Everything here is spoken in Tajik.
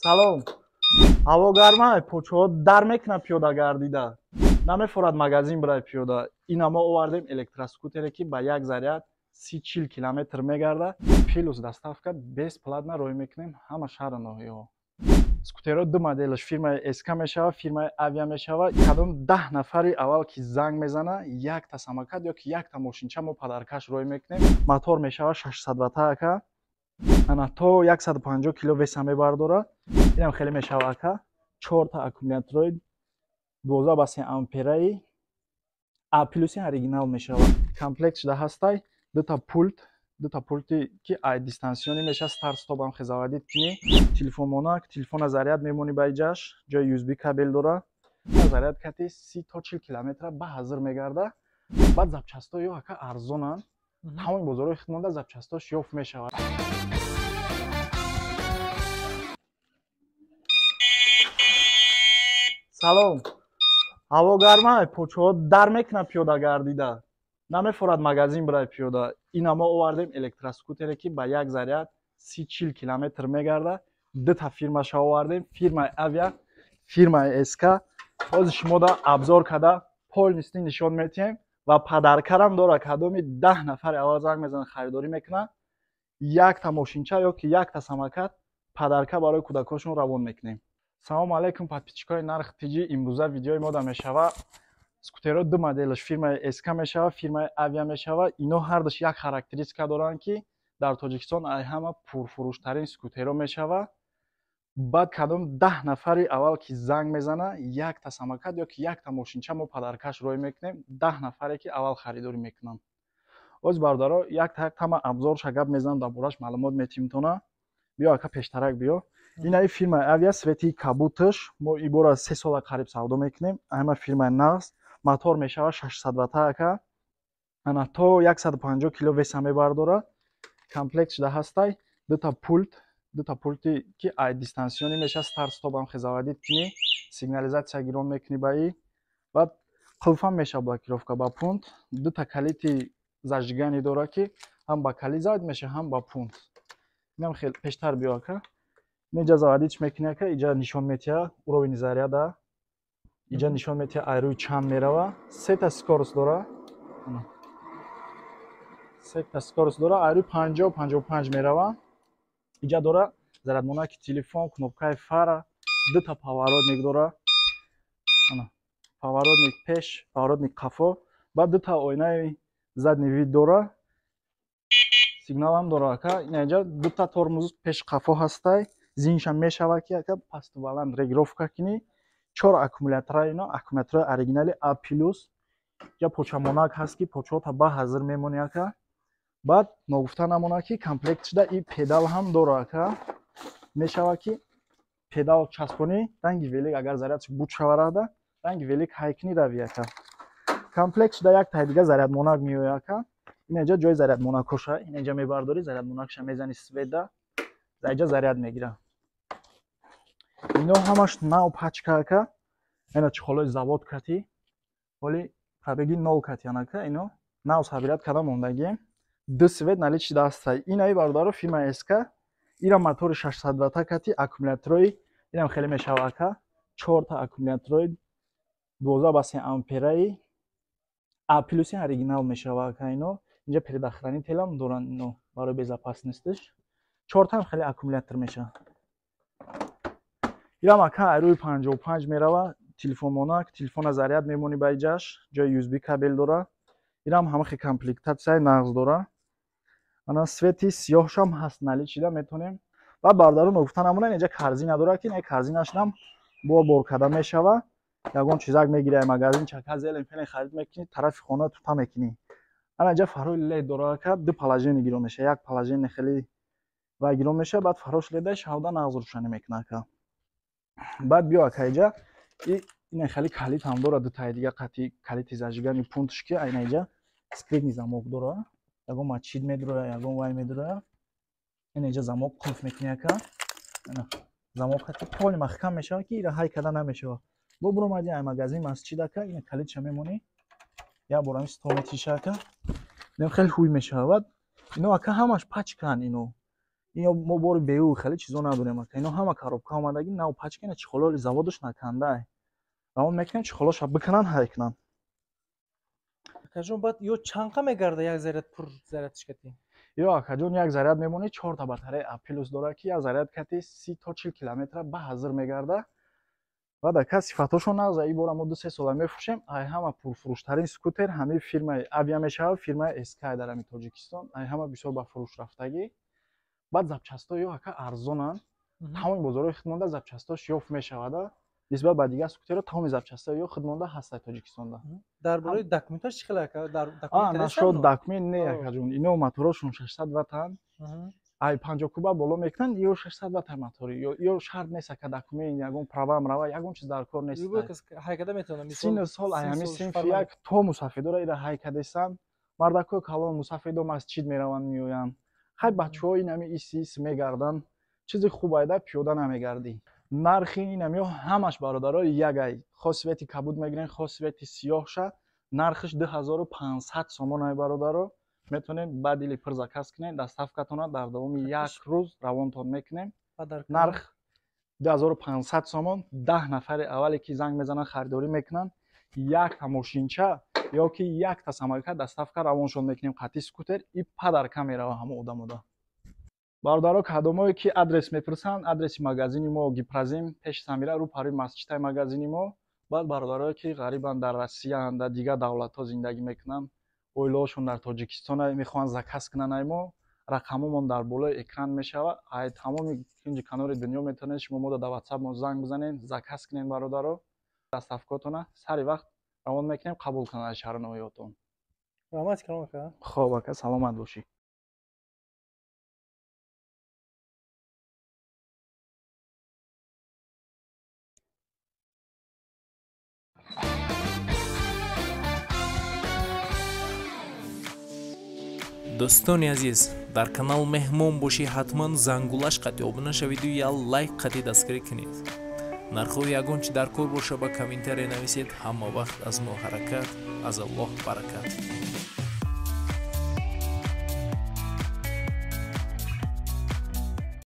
салом. ҳаво гарма, почаҳо дар мекунад пиёда гардида. Намефорад магазин барои пиёда. Ина мо овардем электроскутере, ки ба як заряд 30-40 километр мегарда. Плюс доставка бесплатно рой мекунем ҳама шаҳри ноҳияҳо. Скутерҳо ду моделаш фирмаи СК мешавад, фирмаи Авиа мешавад. Кадом 10 нафари аввал ки занг мезана, якта самокат ё ки якта мошинча мо падаркаш рой мекунем. Мотор мешавад 600 ватта ака. Ана то 150 кило веса мебардорад. Инам хеле мешавад ака. 4 та аккумулятори 12 ба 3 ампераи А плюси оригинал мешавад. Комплект шуда ҳастай. Дута пульти ки ай дистансиони меша старт стоп ҳам хизавадид кини. Телефон монак, телефона заряд мемони ба иҷаш, ҷои USB кабел дора. Заряд кати 30 то 40 километра ба ҳазир мегарда. Баъд запчастҳо ё ака арзонан. Тамоми бозорҳои худмонда запчастҳош ёфт мешавад. салом. ҳаво гарма, почаҳо дар мекунад пиёда гардида. Намефорад магазин барои пиёда. Ина мо овардем электроскутере, ки ба як заряд 30-40 километр мегарда. Дута фирмаша овардем. Фирмаи Авиа, фирмаи СК. ҳозир шумода абзор када полностью нишон метиҳем ва падаркарам дора. Кадоми 10 нафари аввал занг мезанад, харидорӣ мекунад. Якта мошинча ё ки якта самокат падарка барои кӯдакошон равон мекунем. Салому алайкум подписчикои нарх тиҷи. Имрӯза видеои мо да мешавад. Скутерҳо ду моделаш фирмаи СК мешавад, фирмаи Авиа мешавад. Ино ҳардуш як характеристика доранд, ки дар Тоҷикистон ай ҳама пурфурӯштарин скутерҳо мешавад. Баъд кадом 10 нафари аввал ки занг мезана, якта самокат ё ки якта мошинча мо падаркаш рой мекунем. 10 нафаре ки аввал харидорӣ мекунанд. Оз бародаро, яктама абзорша гап мезанам, дар бораш маълумот метиҳем тона. Биё ака пештарак биё. Инаи фирмаи Авиа свети кабуташ. Мо ин бора 3 сола қариб савдо мекунем. Ама фирмаи нағз. Мотор мешавад 600 ватта ака. Ана то 150 кило веса мебардорад. Комплект шуда ҳастай. Дута пульти ки ай дистансиони меша старт стоп ҳам хизавадид кини. Сигнализатсия гирон мекунӣ ба и. Баъд қулфам меша блокировка ба пунт. Дута калити зажигани дора, ки ҳам ба калит завод меша, ҳам ба пунт. Инам хел пештар биё ака. Неҷа заводиш мекунӣ ака. Иҷа нишон метиҳад уровни заряда. Иҷа нишон метиҳад айрӯи чанд мерава. Сета скорост дора. Сета скорост дора. Айрӯи 50-55 мерава. Иҷа дора зарядмонаки телефон, кнопкаи фара, дута поворотник дора. Поворотник пеш, поворотник қафо. Баъд дута оинаи задни вид дора. Сигналам дора ака. Инаҷа дута тормоз пеш қафо ҳастай. Зинша мешавад ки ака пасту баланд регировка кини. 4 аккумулятора ино, аккумулятори оригинали А+. Я почамонак ҳаст, ки почаҳота ба ҳазир мемонӣ ака. Баъд ногуфта намонад, ки комплект шуда и педал ҳам дора ака. Мешавад ки педал часпонӣ, ранги велик агар зарядш буд шаварада, ранги велик ҳай кунӣ рави ака. Комплект шуда як таи дига зарядмонак меояд ака. Инаҷа ҷои зарядмонакоша. Инаҷа мебардорӣ, зарядмонакша мезани сведа. Заиҷа заряд мегира. Ино ҳамаш нав пачка ака. Ина чихолои завод кати. Оли пробеги 0 катиян ака. Ино нав сабират када мондагием. Ду свет налит шуда ҳастай. Инаи бародаро фирмаи СК. Ира мотори 600 ватта кати аккумулятори. Инам хеле мешавад ака. 4 та аккумулятори 12 ба 3 ампераи А плюси оригинал мешавад ака. Ино инҷа предохранитель телам доранд, ино барои безопасностиш. 4 та хеле аккумулятор меша. Ирам ака айрӯи 55 мерава. Телефон монак, телефона заряд мемони ба иҷаш, ҷои USB кабел дора. Ирам ҳамахи комплектатсияи нағз дора. Ана свети сиёҳшам ҳаст, налит шуда метонем. Баъд бародаро ногуфта намонад, инҷа корзина дора, ки не корзинашам бор када мешава. Ягон чизак мегирай магазин, чака зелен фелен харид мекунӣ, тарафи хона тута мекунӣ. Ана инҷа фарои лед дора ака. Ду положение гирон меша. Як положение хеле ва гирон меша, баъд фарош ледаи шавда нағз рӯшанӣ мекунад ака. Баъд биё ака иҷа ина хеле калит ҳам дора. Ду таи дига қати калити зажигани пунтш, ки айна иҷа скритни замок дора. Ягон мачид медуроя, ягон вай медуроя. Ина иҷа замок қулф мекунӣ ака. Ана замок кати поли махкам мешавад, ки ира ҳай када намешавад. Бо буромади ай магазин масҷид ака. Ина калитша мемонӣ. Я борами сто метиша ака. Ин хеле ҳуй мешавад. Ино ака ҳамаш пачкан ино. ино мо бори беҳуи хеле чизо надорем ака. Ино ҳама коробка омадаги нав пачкина чихололи заводош накандай. Равон мекунем чихолоша бикунан ҳай кунан. Акаҷон баъд ё чанқа мегарда як заряд пур зарядш кати? Ё акаҷон як заряд мемони 4 та батарея А+ дора ки як заряд кати 30 то 40 километра ба ҳазир мегарда. Баъд ака сифатошон наза ин бора мо 2-3 сола мефурӯшем. Ай ҳама пурфурӯштарин скутер ҳамин фирмаи Avia мешавад, фирмаи Sky дар ҳамин Тоҷикистон. Ай ҳама бисёр ба фурӯш рафтагӣ. Баъд запчастҳо ё ака арзонанд. Тамоми бозорҳои хидмонда запчастҳош ёфт мешавада. Нисбат ба дигар скутерҳо тамоми запчастҳо ё хидмонда ҳаст Тоҷикистонда. Дар бораи документаш чӣ хел ака? Дар нашо документ не акаҷон. Ино моторошон 600 ваттанд. Ай 50 куба боло мекунанд ё 600 ватт мотори ё шарт нест ака документ ягон права мрава ягон чиз дар кор нест. Ҳайкада метавонам мисол сол ай ҳамин синфи як то мусафидора ира ҳайкадесан. Мардакои калон мусафидо масҷид мераванд меоянд. хай бачаҳо ин ҳами ис мегарданд. Чизи хуб айда пиёда намегардӣ. Нархи ин ҳамиё ҳамаш бародарои ягай. Хосивети кабуд мегирен, хосивети сиёҳша. Нархиш 2500 сомон ай бародаро. Метавонед ба дили пир заказ кунед, доставкатона дар давоми як рӯз равонтон мекунем. Нарх 2500 сомон. 10 нафари аввале ки занг мезананд харидорӣ мекунанд. Як та мошинча ё ки як та самокат доставка равоншон мекунем қати скутер и падарка мерава ҳама одамода. Бародаро кадомое ки адрес мепурсанд, адреси магазини мо Гипразим пеши Самира рӯ пари масҷидай магазини мо. Баъд бародарое ки ғарибанд дар Россиянд, дар дигар давлатҳо зиндагӣ мекунанд, оилаҳошон дар Тоҷикистон мехоҳанд заказ кунанд ай мо, рақамомон дар болои экран мешавад. Ай тамоми кунҷи канори дунё метавонед шумо мода дар WhatsApp мо занг бизанед, заказ кунед бародаро. Доставкатона сари вақт равон мекунем, қабул кунанд аз шаҳрноиётон. Раҳмат каром ака. Хоб ака, саломат бошӣ. дӯстони азиз, дар канал меҳмон бошӣ ҳатман зангулаш қати обуна шавиду я лайк қати дастгирӣ кунед. нархҳои ягон чи дар кор боша ба комментария нависед. ҳама вақт аз мо ҳаракат, аз Аллоҳ баракат.